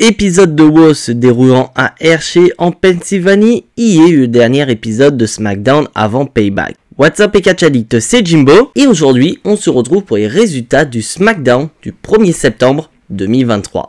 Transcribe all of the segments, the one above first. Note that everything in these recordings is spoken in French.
Épisode de WoW se déroulant à Hershey en Pennsylvanie, y est le dernier épisode de SmackDown avant Payback. What's up les catch addicts, c'est Jimbo et aujourd'hui on se retrouve pour les résultats du SmackDown du 1er septembre 2023.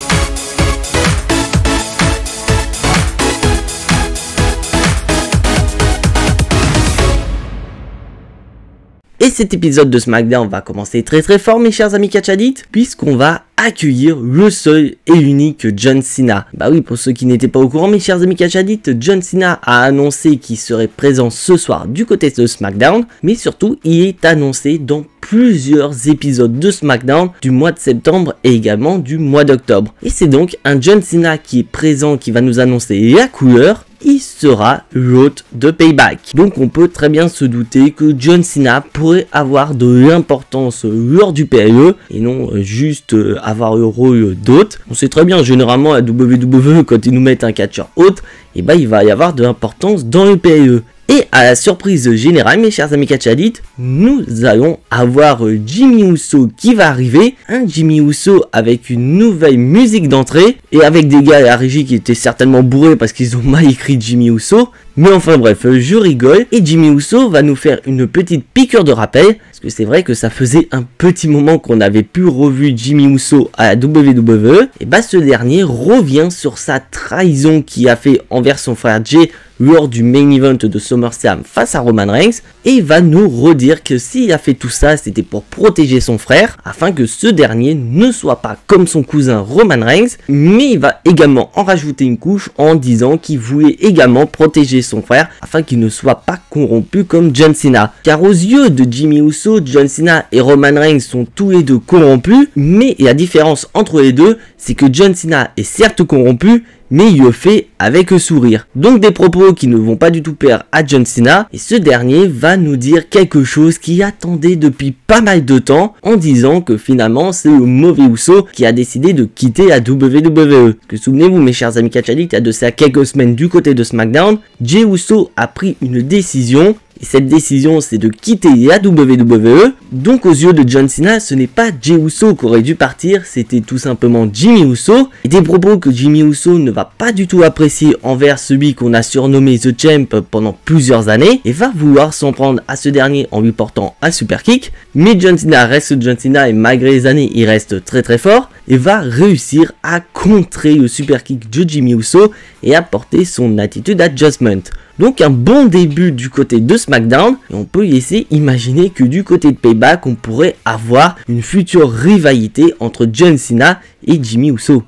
Et cet épisode de SmackDown va commencer très fort mes chers amis catch addicts, puisqu'on va accueillir le seul et unique John Cena. Bah oui, pour ceux qui n'étaient pas au courant mes chers amis catch addicts, John Cena a annoncé qu'il serait présent ce soir du côté de SmackDown, mais surtout il est annoncé dans plusieurs épisodes de SmackDown du mois de septembre et également du mois d'octobre. Et c'est donc un John Cena qui est présent qui va nous annoncer la couleur. Il sera l'hôte de Payback. Donc on peut très bien se douter que John Cena pourrait avoir de l'importance lors du PLE et non juste avoir le rôle d'hôte. On sait très bien généralement à WWE quand ils nous mettent un catcheur hôte, et bah il va y avoir de l'importance dans le PLE. Et à la surprise générale, mes chers amis catch addicts, nous allons avoir Jimmy Uso qui va arriver. Un Jimmy Uso avec une nouvelle musique d'entrée et avec des gars à la régie qui étaient certainement bourrés parce qu'ils ont mal écrit Jimmy Uso. Mais enfin bref, je rigole. Et Jimmy Uso va nous faire une petite piqûre de rappel. Parce que c'est vrai que ça faisait un petit moment qu'on n'avait plus revu Jimmy Uso à la WWE. Et bah ce dernier revient sur sa trahison qu'il a fait envers son frère Jay lors du main event de SummerSlam face à Roman Reigns, et va nous redire que s'il a fait tout ça, c'était pour protéger son frère, afin que ce dernier ne soit pas comme son cousin Roman Reigns, mais il va également en rajouter une couche en disant qu'il voulait également protéger son frère, afin qu'il ne soit pas corrompu comme John Cena. Car aux yeux de Jimmy Uso, John Cena et Roman Reigns sont tous les deux corrompus, mais la différence entre les deux, c'est que John Cena est certes corrompu, mais il le fait avec le sourire. Donc des propos qui ne vont pas du tout plaire à John Cena, et ce dernier va nous dire quelque chose qu'il attendait depuis pas mal de temps, en disant que finalement c'est le mauvais Uso qui a décidé de quitter la WWE. Parce que souvenez-vous mes chers amis catch addicts, il y a de ça quelques semaines du côté de SmackDown, Jey Uso a pris une décision. Et cette décision, c'est de quitter la WWE. Donc aux yeux de John Cena, ce n'est pas Jey Uso qui aurait dû partir, c'était tout simplement Jimmy Uso. Et des propos que Jimmy Uso ne va pas du tout apprécier envers celui qu'on a surnommé The Champ pendant plusieurs années, et va vouloir s'en prendre à ce dernier en lui portant un super kick. Mais John Cena reste John Cena, et malgré les années, il reste très fort, et va réussir à contrer le super kick de Jimmy Uso et apporter son attitude adjustment. Donc un bon début du côté de SmackDown, et on peut laisser imaginer que du côté de Payback, on pourrait avoir une future rivalité entre John Cena et Jimmy Uso.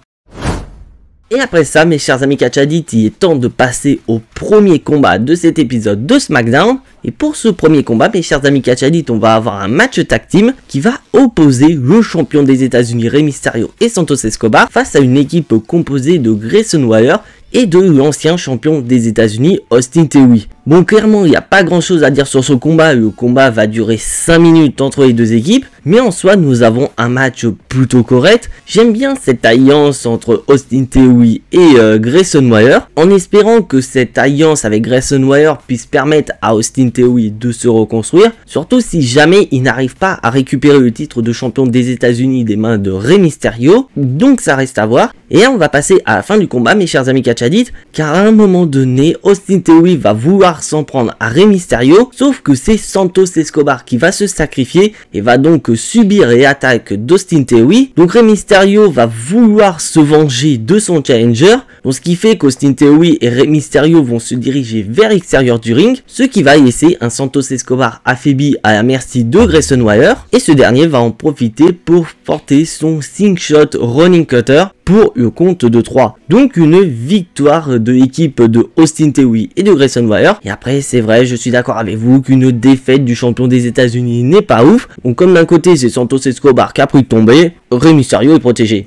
Et après ça, mes chers amis catch addicts, il est temps de passer au premier combat de cet épisode de SmackDown. Et pour ce premier combat, mes chers amis catch addicts, on va avoir un match tag team qui va opposer le champion des États-Unis Rey Mysterio et Santos Escobar face à une équipe composée de Grayson Waller et de l'ancien champion des États-Unis Austin Theory. Bon, clairement il n'y a pas grand chose à dire sur ce combat, le combat va durer 5 minutes entre les deux équipes, mais en soi nous avons un match plutôt correct. J'aime bien cette alliance entre Austin Theory et Grayson Waller, en espérant que cette alliance avec Grayson Waller puisse permettre à Austin Theory de se reconstruire, surtout si jamais il n'arrive pas à récupérer le titre de champion des États-Unis des mains de Rey Mysterio, donc ça reste à voir. Et là on va passer à la fin du combat mes chers amis catch addicts, car à un moment donné Austin Theory va vouloir s'en prendre à Rey Mysterio, sauf que c'est Santos Escobar qui va se sacrifier et va donc subir les attaques d'Austin Theory. Donc Rey Mysterio va vouloir se venger de son challenger, donc ce qui fait qu'Austin Theory et Rey Mysterio vont se diriger vers l'extérieur du ring, ce qui va laisser un Santos Escobar affaibli à la merci de Grayson Waller, et ce dernier va en profiter pour porter son slingshot running cutter pour le compte de 3. Donc une victoire de l'équipe de Austin Theory et de Grayson Waller. Et après c'est vrai, je suis d'accord avec vous qu'une défaite du champion des États-Unis n'est pas ouf. Donc comme d'un côté c'est Santos Escobar qui a pris de tomber, Rey Mysterio est protégé.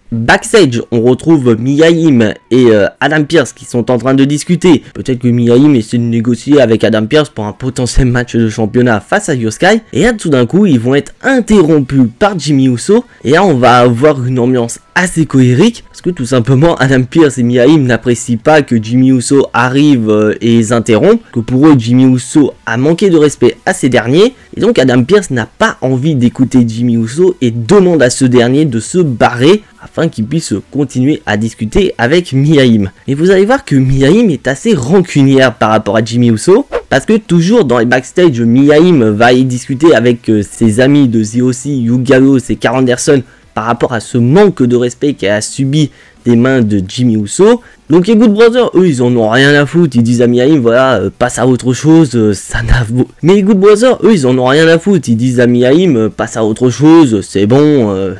Backstage, on retrouve Mia Yim et Adam Pearce qui sont en train de discuter. Peut-être que Mia Yim essaie de négocier avec Adam Pearce pour un potentiel match de championnat face à Io Sky. Et là, tout d'un coup, ils vont être interrompus par Jimmy Uso. Et là, on va avoir une ambiance assez colérique. Parce que tout simplement, Adam Pearce et Mia Yim n'apprécient pas que Jimmy Uso arrive et les interrompt. Que pour eux, Jimmy Uso a manqué de respect à ces derniers. Et donc Adam Pearce n'a pas envie d'écouter Jimmy Uso et demande à ce dernier de se barrer afin qu'il puisse continuer à discuter avec Mia Yim. Et vous allez voir que Mia Yim est assez rancunière par rapport à Jimmy Uso, parce que toujours dans les backstage, Mia Yim va y discuter avec ses amis de The OC, Hugh Gallows et Karl Anderson par rapport à ce manque de respect qu'elle a subi des mains de Jimmy Uso. Donc les Good Brothers, eux, ils en ont rien à foutre, ils disent à Mia Yim, voilà, passe à autre chose, ça n'a... Mais les Good Brothers, eux, ils en ont rien à foutre, ils disent à Mia Yim, passe à autre chose, c'est bon,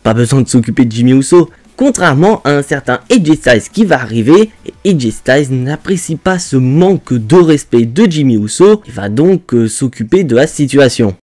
pas besoin de s'occuper de Jimmy Uso. Contrairement à un certain AJ Styles qui va arriver, et AJ Styles n'apprécie pas ce manque de respect de Jimmy Uso, il va donc s'occuper de la situation.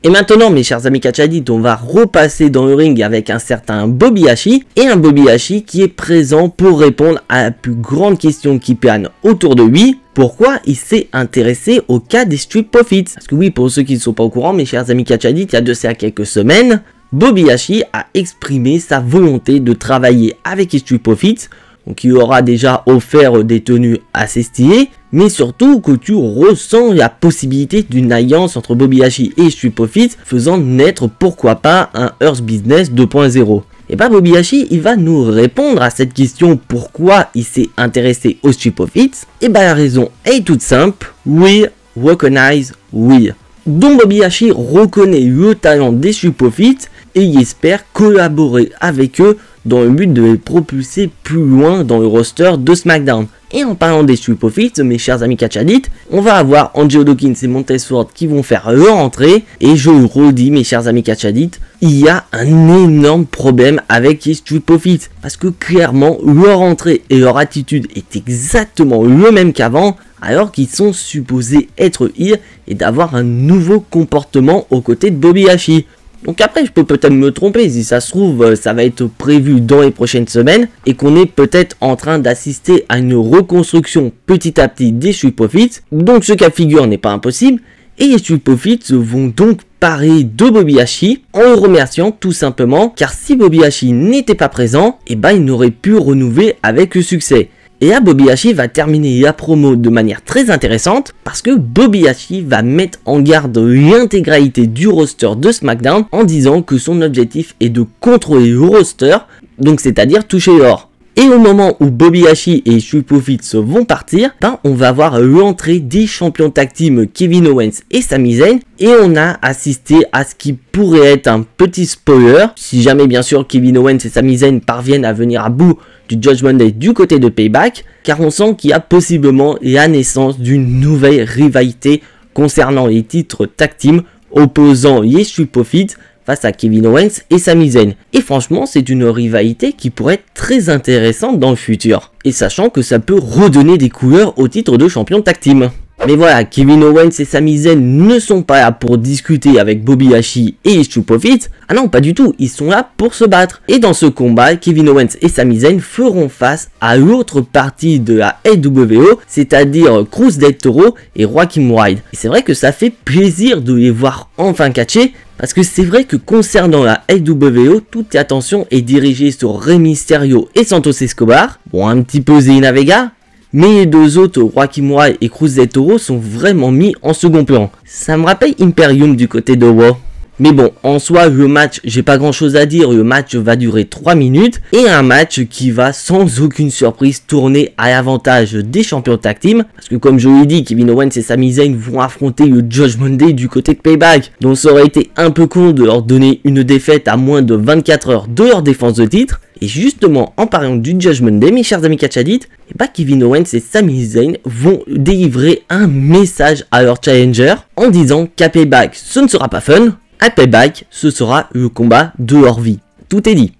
Et maintenant, mes chers amis Catch Addict, on va repasser dans le ring avec un certain Bobby Hashi, et un Bobby Hashi qui est présent pour répondre à la plus grande question qui plane autour de lui. Pourquoi il s'est intéressé au cas des Street Profits? Parce que oui, pour ceux qui ne sont pas au courant, mes chers amis Catch Addict, il y a de ça quelques semaines, Bobby Hashi a exprimé sa volonté de travailler avec les Street Profits. Donc il aura déjà offert des tenues assez stylées, mais surtout que tu ressens la possibilité d'une alliance entre Bobby Hashi et Street Profits, faisant naître pourquoi pas un Earth Business 2.0. Et bah Bobby Hashi, il va nous répondre à cette question pourquoi il s'est intéressé aux Street Profits. Et bah la raison est toute simple, we recognize we. Donc Bobby Hashi reconnaît le talent des Street Profits et il espère collaborer avec eux dans le but de les propulser plus loin dans le roster de SmackDown. Et en parlant des Street Profits, mes chers amis Catch Addict, on va avoir Angelo Dawkins et Montez Ford qui vont faire leur entrée. Et je le redis, mes chers amis Catch Addict, il y a un énorme problème avec les Street Profits. Parce que clairement, leur entrée et leur attitude est exactement le même qu'avant, alors qu'ils sont supposés être heel et d'avoir un nouveau comportement aux côtés de Bobby Hashi. Donc après, je peux peut-être me tromper, si ça se trouve, ça va être prévu dans les prochaines semaines et qu'on est peut-être en train d'assister à une reconstruction petit à petit des Street Profits. Donc ce cas de figure n'est pas impossible et les Street Profits vont donc parler de Bobby Hashi en le remerciant tout simplement car si Bobby Hashi n'était pas présent, et ben il n'aurait pu renouveler avec le succès. Et là, Bobby Hashi va terminer la promo de manière très intéressante parce que Bobby Hashi va mettre en garde l'intégralité du roster de SmackDown en disant que son objectif est de contrôler le roster, donc c'est-à-dire toucher l'or. Et au moment où Bobby Hashi et Street Profits vont partir, ben on va voir l'entrée des champions tag team Kevin Owens et Sami Zayn et on a assisté à ce qui pourrait être un petit spoiler, si jamais bien sûr Kevin Owens et Sami Zayn parviennent à venir à bout du Judgment Day du côté de Payback, car on sent qu'il y a possiblement la naissance d'une nouvelle rivalité concernant les titres tag team opposant les Street Profits face à Kevin Owens et Sami Zayn. Et franchement, c'est une rivalité qui pourrait être très intéressante dans le futur. Et sachant que ça peut redonner des couleurs au titre de champion tag team. Mais voilà, Kevin Owens et Sami Zayn ne sont pas là pour discuter avec Bobby Hashi et Street Profits. Ah non, pas du tout, ils sont là pour se battre. Et dans ce combat, Kevin Owens et Sami Zayn feront face à l'autre partie de la LWO, c'est-à-dire Cruz del Toro et Joaquin Wilde. Et c'est vrai que ça fait plaisir de les voir enfin catcher, parce que c'est vrai que concernant la LWO, toute l'attention est dirigée sur Rey Mysterio et Santos Escobar, bon un petit peu Zelina Vega, mais les deux autres, Joaquin Wilde et Cruz del Toro, sont vraiment mis en second plan. Ça me rappelle Imperium du côté de Raw. Mais bon, en soi, le match, j'ai pas grand chose à dire, le match va durer 3 minutes, et un match qui va sans aucune surprise tourner à l'avantage des champions tag team, parce que comme je l'ai dit, Kevin Owens et Sami Zayn vont affronter le Judgment Day du côté de Payback, donc ça aurait été un peu con de leur donner une défaite à moins de 24 heures de leur défense de titre. Et justement, en parlant du Judgment Day, mes chers amis Catch Addict, Kevin Owens et Sami Zayn vont délivrer un message à leur challenger en disant qu'à Payback, ce ne sera pas fun, à Payback, ce sera le combat de leur vie. Tout est dit.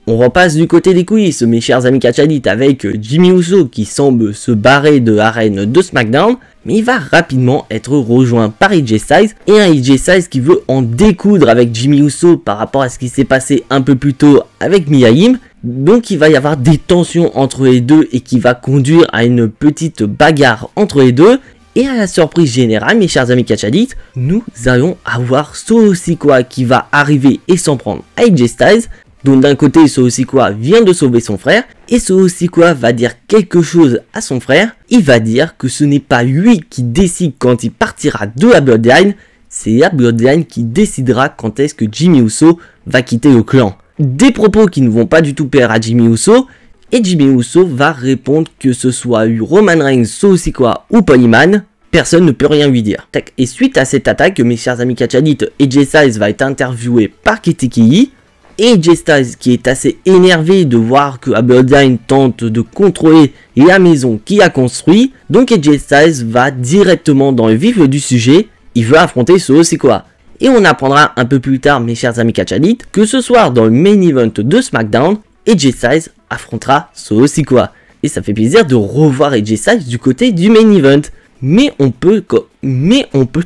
On repasse du côté des coulisses, mes chers amis Catch Addict, avec Jimmy Uso qui semble se barrer de l'arène de SmackDown, mais il va rapidement être rejoint par AJ Styles, et un AJ Styles qui veut en découdre avec Jimmy Uso par rapport à ce qui s'est passé un peu plus tôt avec Mia Yim. Donc il va y avoir des tensions entre les deux et qui va conduire à une petite bagarre entre les deux. Et à la surprise générale, mes chers amis Catch Addict, nous allons avoir Solo Sikoa qui va arriver et s'en prendre à AJ Styles. Donc d'un côté, Solo Sikoa vient de sauver son frère, et Solo Sikoa va dire quelque chose à son frère. Il va dire que ce n'est pas lui qui décide quand il partira de la Bloodline, c'est la Bloodline qui décidera quand est-ce que Jimmy Uso va quitter le clan. Des propos qui ne vont pas du tout plaire à Jimmy Uso, et Jimmy Uso va répondre que ce soit Roman Reigns, Solo Sikoa ou Polyman, personne ne peut rien lui dire. Et suite à cette attaque, mes chers amis catchadites, AJ Styles va être interviewé par Ketikii. Et AJ Styles qui est assez énervé de voir que la Bloodline tente de contrôler la maison qu'il a construit. Donc AJ Styles va directement dans le vif du sujet, il veut affronter Solo Sikoa. Et on apprendra un peu plus tard, mes chers amis catchadites, que ce soir dans le main event de SmackDown, AJ Styles affrontera Solo Sikoa. Et ça fait plaisir de revoir AJ Styles du côté du main event. Mais on peut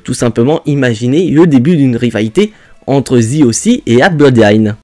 tout simplement imaginer le début d'une rivalité entre The et la Bloodline.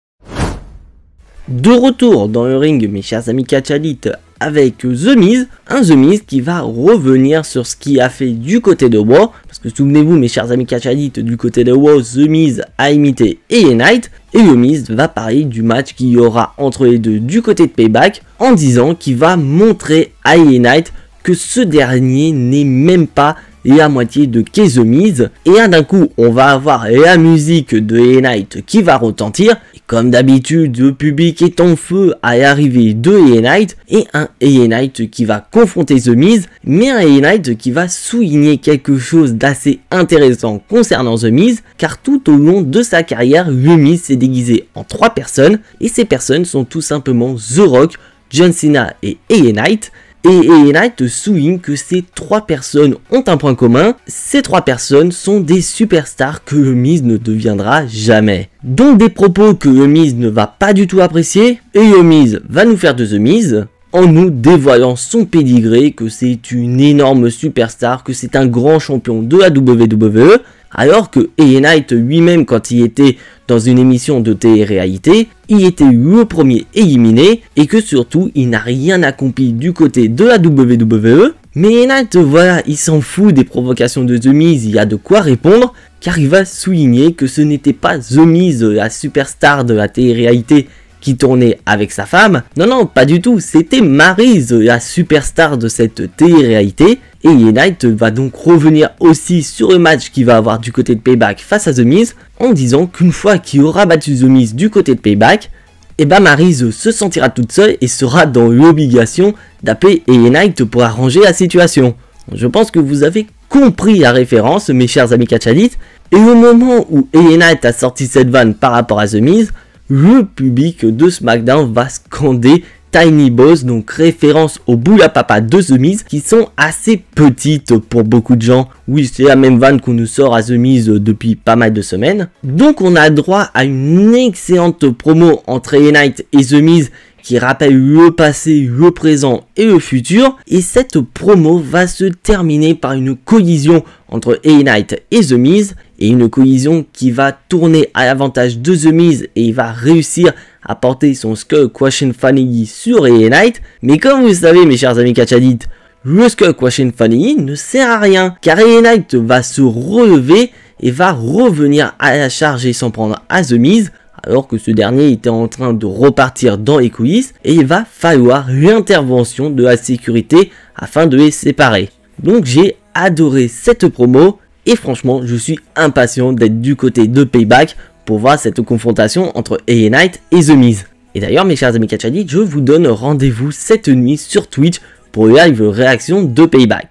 De retour dans le ring, mes chers amis catchadites, avec The Miz, un The Miz qui va revenir sur ce qu'il a fait du côté de Raw, parce que souvenez-vous mes chers amis catchadites, du côté de Raw, The Miz a imité AJ Knight, et The Miz va parler du match qu'il y aura entre les deux du côté de Payback, en disant qu'il va montrer à AJ Knight que ce dernier n'est même pas la moitié de The Miz. Et là d'un coup on va avoir la musique de AJ Knight qui va retentir. Et comme d'habitude le public est en feu à l'arrivée de AJ Knight. Et un AJ Knight qui va confronter The Miz. Mais un AJ Knight qui va souligner quelque chose d'assez intéressant concernant The Miz. Car tout au long de sa carrière, le Miz s'est déguisé en 3 personnes. Et ces personnes sont tout simplement The Rock, John Cena et AJ Knight. Et AJ Knight souligne que ces 3 personnes ont un point commun, ces 3 personnes sont des superstars que le Miz ne deviendra jamais. Donc des propos que le Miz ne va pas du tout apprécier, et le Miz va nous faire de The Miz, en nous dévoilant son pédigré, que c'est une énorme superstar, que c'est un grand champion de la WWE, alors que AJ Knight lui-même, quand il était dans une émission de télé-réalité, il était le premier éliminé, et que surtout, il n'a rien accompli du côté de la WWE. Mais AJ Knight, voilà, il s'en fout des provocations de The Miz, il y a de quoi répondre, car il va souligner que ce n'était pas The Miz, la superstar de la télé-réalité, qui tournait avec sa femme. Non, non, pas du tout, c'était Maryse, la superstar de cette télé-réalité. Et AJ Knight va donc revenir aussi sur le match qu'il va avoir du côté de Payback face à The Miz, en disant qu'une fois qu'il aura battu The Miz du côté de Payback, et bah Maryse se sentira toute seule et sera dans l'obligation d'appeler AJ Knight pour arranger la situation. Je pense que vous avez compris la référence, mes chers amis catchadites, et au moment où AJ Knight a sorti cette vanne par rapport à The Miz, le public de SmackDown va scander Tiny Boss, donc référence aux boules à papa de The Miz, qui sont assez petites pour beaucoup de gens. Oui, c'est la même vanne qu'on nous sort à The Miz depuis pas mal de semaines. Donc on a droit à une excellente promo entre AJ Knight et The Miz, qui rappelle le passé, le présent et le futur. Et cette promo va se terminer par une collision entre AJ Knight et The Miz. Et une collision qui va tourner à l'avantage de The Miz et il va réussir à porter son Skull Crushing Funny sur AJ Knight. Mais comme vous le savez mes chers amis catchadites, le Skull Crushing Funny ne sert à rien. Car AJ Knight va se relever et va revenir à la charge et s'en prendre à The Miz. Alors que ce dernier était en train de repartir dans les coulisses. Et il va falloir l'intervention de la sécurité afin de les séparer. Donc j'ai adoré cette promo. Et franchement, je suis impatient d'être du côté de Payback pour voir cette confrontation entre AJ Knight et The Miz. Et d'ailleurs, mes chers amis catchadites, je vous donne rendez-vous cette nuit sur Twitch pour le live réaction de Payback.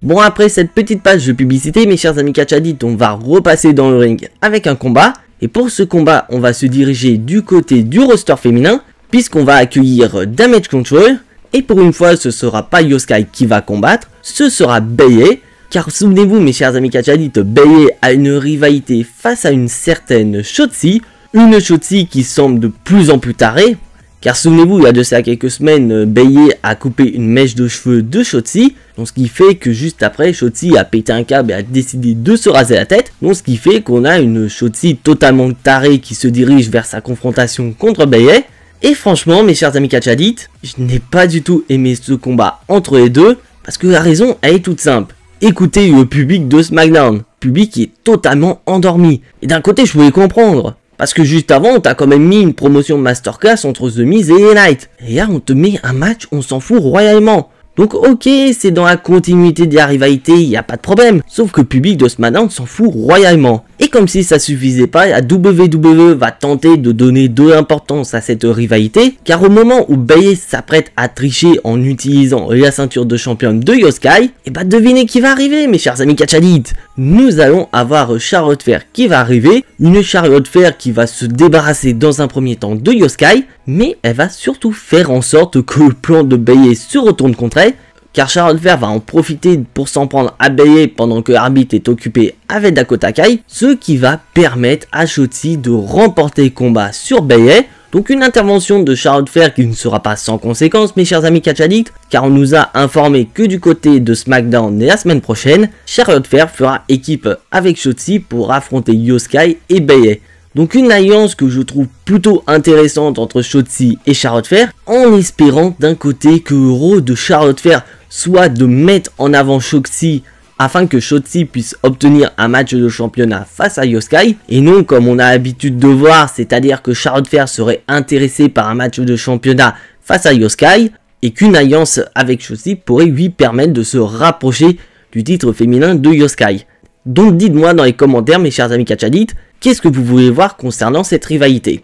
Bon, après cette petite page de publicité, mes chers amis catchadites, on va repasser dans le ring avec un combat. Et pour ce combat, on va se diriger du côté du roster féminin, puisqu'on va accueillir Damage Control. Et pour une fois, ce sera pas Io Sky qui va combattre, ce sera Bayley. Car souvenez-vous mes chers amis catchadites, Bayley a une rivalité face à une certaine Shotzi. Une Shotzi qui semble de plus en plus tarée. Car souvenez-vous, il y a de ça quelques semaines, Bayley a coupé une mèche de cheveux de Shotzi. Donc ce qui fait que juste après, Shotzi a pété un câble et a décidé de se raser la tête. Donc ce qui fait qu'on a une Shotzi totalement tarée qui se dirige vers sa confrontation contre Bayley. Et franchement mes chers amis catchadites, je n'ai pas du tout aimé ce combat entre les deux. Parce que la raison elle est toute simple. Écoutez le public de SmackDown, public qui est totalement endormi. Et d'un côté je pouvais comprendre, Parce que juste avant, on t'a quand même mis une promotion masterclass entre The Miz et LA Knight. Et là, on te met un match, on s'en fout royalement. Donc ok, c'est dans la continuité de la rivalité, il n'y a pas de problème. Sauf que le public de SmackDown s'en fout royalement. Et comme si ça suffisait pas, la WWE va tenter de donner de l'importance à cette rivalité. Car au moment où Bayley s'apprête à tricher en utilisant la ceinture de championne de Io Sky, et bah devinez qui va arriver mes chers amis catch addicts. Nous allons avoir Charlotte Flair qui va arriver. Une Charlotte Flair qui va se débarrasser dans un premier temps de Io Sky. Mais elle va surtout faire en sorte que le plan de Bayley se retourne contre elle. Car Charlotte Flair va en profiter pour s'en prendre à Bayley pendant que l'arbitre est occupé avec Dakota Kai. Ce qui va permettre à Shotzi de remporter le combat sur Bayley. Donc une intervention de Charlotte Flair qui ne sera pas sans conséquence mes chers amis catch addicts. Car on nous a informé que du côté de SmackDown la semaine prochaine, Charlotte Flair fera équipe avec Shotzi pour affronter Io Sky et Bayley. Donc une alliance que je trouve plutôt intéressante entre Shotzi et Charlotte Flair, en espérant d'un côté que le rôle de Charlotte Flair soit de mettre en avant Shotzi afin que Shotzi puisse obtenir un match de championnat face à Io Sky, et non comme on a l'habitude de voir, c'est-à-dire que Charlotte Flair serait intéressée par un match de championnat face à Io Sky, et qu'une alliance avec Shotzi pourrait lui permettre de se rapprocher du titre féminin de Io Sky. Donc dites-moi dans les commentaires mes chers amis catch addicts, qu'est-ce que vous voulez voir concernant cette rivalité?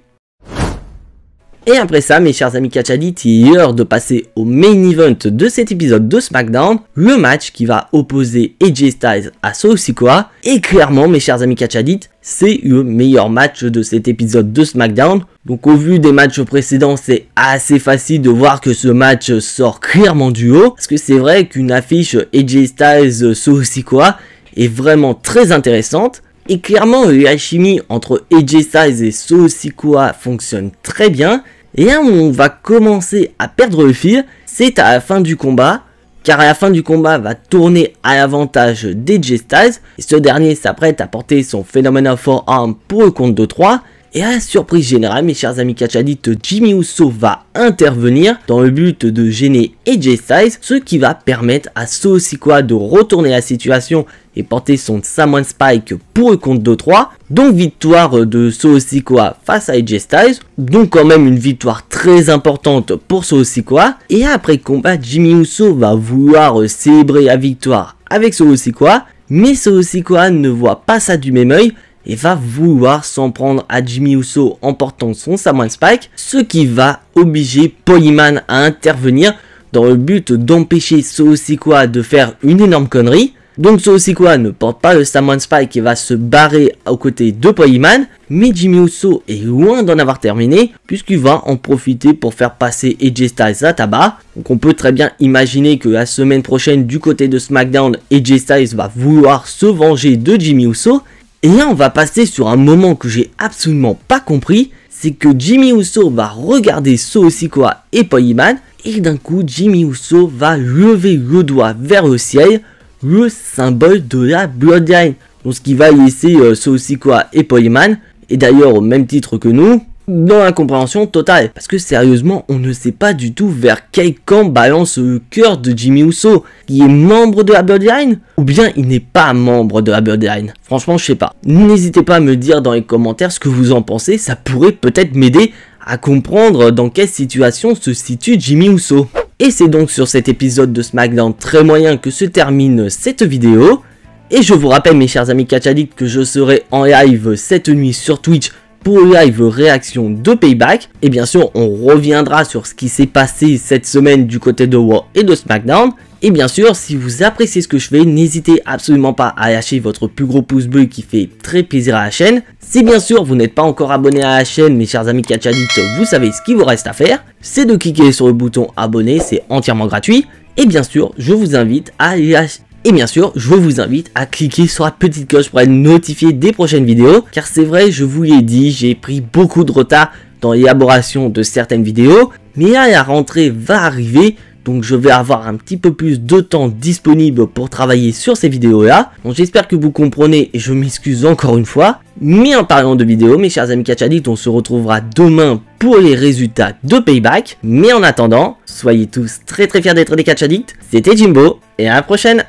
Et après ça, mes chers amis catch addicts, il est l'heure de passer au main event de cet épisode de SmackDown, le match qui va opposer AJ Styles à Solo Sikoa. Et clairement, mes chers amis catch addicts, c'est le meilleur match de cet épisode de SmackDown. Donc au vu des matchs précédents, c'est assez facile de voir que ce match sort clairement du haut. Parce que c'est vrai qu'une affiche AJ Styles Solo Sikoa est vraiment très intéressante. Et clairement, l'alchimie entre AJ Styles et Solo Sikoa fonctionne très bien. Et là où on va commencer à perdre le fil, c'est à la fin du combat. Car à la fin du combat va tourner à l'avantage d'AJ Styles. Et ce dernier s'apprête à porter son Phenomenal Forearm pour le compte de 3. Et à la surprise générale, mes chers amis catch addicts, Jimmy Uso va intervenir dans le but de gêner AJ Styles, ce qui va permettre à Solo Sikoa de retourner la situation et porter son Samoan Spike pour le compte de 3. Donc victoire de Solo Sikoa face à AJ Styles, donc quand même une victoire très importante pour Solo Sikoa. Et après le combat, Jimmy Uso va vouloir célébrer la victoire avec Solo Sikoa, mais Solo Sikoa ne voit pas ça du même œil et va vouloir s'en prendre à Jimmy Uso en portant son Samoan Spike, ce qui va obliger Paul Heyman à intervenir dans le but d'empêcher Solo Sikoa de faire une énorme connerie. Donc Solo Sikoa ne porte pas le Samoan Spike et va se barrer aux côtés de Paul Heyman, mais Jimmy Uso est loin d'en avoir terminé puisqu'il va en profiter pour faire passer AJ Styles à tabac. Donc on peut très bien imaginer que la semaine prochaine du côté de SmackDown, AJ Styles va vouloir se venger de Jimmy Uso. Et là on va passer sur un moment que j'ai absolument pas compris, c'est que Jimmy Uso va regarder Solo Sikoa et Paul Heyman, et d'un coup Jimmy Uso va lever le doigt vers le ciel, le symbole de la Bloodline. Donc ce qui va laisser Solo Sikoa et Paul Heyman, et d'ailleurs au même titre que nous, dans l'incompréhension totale. Parce que sérieusement, on ne sait pas du tout vers quel camp balance le cœur de Jimmy Uso. Il est membre de la Bloodline ou bien il n'est pas membre de la Bloodline? Franchement, je sais pas. N'hésitez pas à me dire dans les commentaires ce que vous en pensez. Ça pourrait peut-être m'aider à comprendre dans quelle situation se situe Jimmy Uso. Et c'est donc sur cet épisode de SmackDown très moyen que se termine cette vidéo. Et je vous rappelle mes chers amis catch addicts que je serai en live cette nuit sur Twitch pour le live réaction de Payback. Et bien sûr on reviendra sur ce qui s'est passé cette semaine du côté de Raw et de SmackDown. Et bien sûr si vous appréciez ce que je fais, n'hésitez absolument pas à lâcher votre plus gros pouce bleu qui fait très plaisir à la chaîne. Si bien sûr vous n'êtes pas encore abonné à la chaîne mes chers amis catch addicts, vous savez ce qu'il vous reste à faire, c'est de cliquer sur le bouton abonner, c'est entièrement gratuit. Et bien sûr je vous invite à lâcher... Et bien sûr, je vous invite à cliquer sur la petite cloche pour être notifié des prochaines vidéos. Car c'est vrai, je vous l'ai dit, j'ai pris beaucoup de retard dans l'élaboration de certaines vidéos. Mais là, la rentrée va arriver. Donc je vais avoir un petit peu plus de temps disponible pour travailler sur ces vidéos-là. Donc j'espère que vous comprenez et je m'excuse encore une fois. Mais en parlant de vidéos, mes chers amis catch addicts, on se retrouvera demain pour les résultats de Payback. Mais en attendant, soyez tous très fiers d'être des catch addicts. C'était Jimbo et à la prochaine.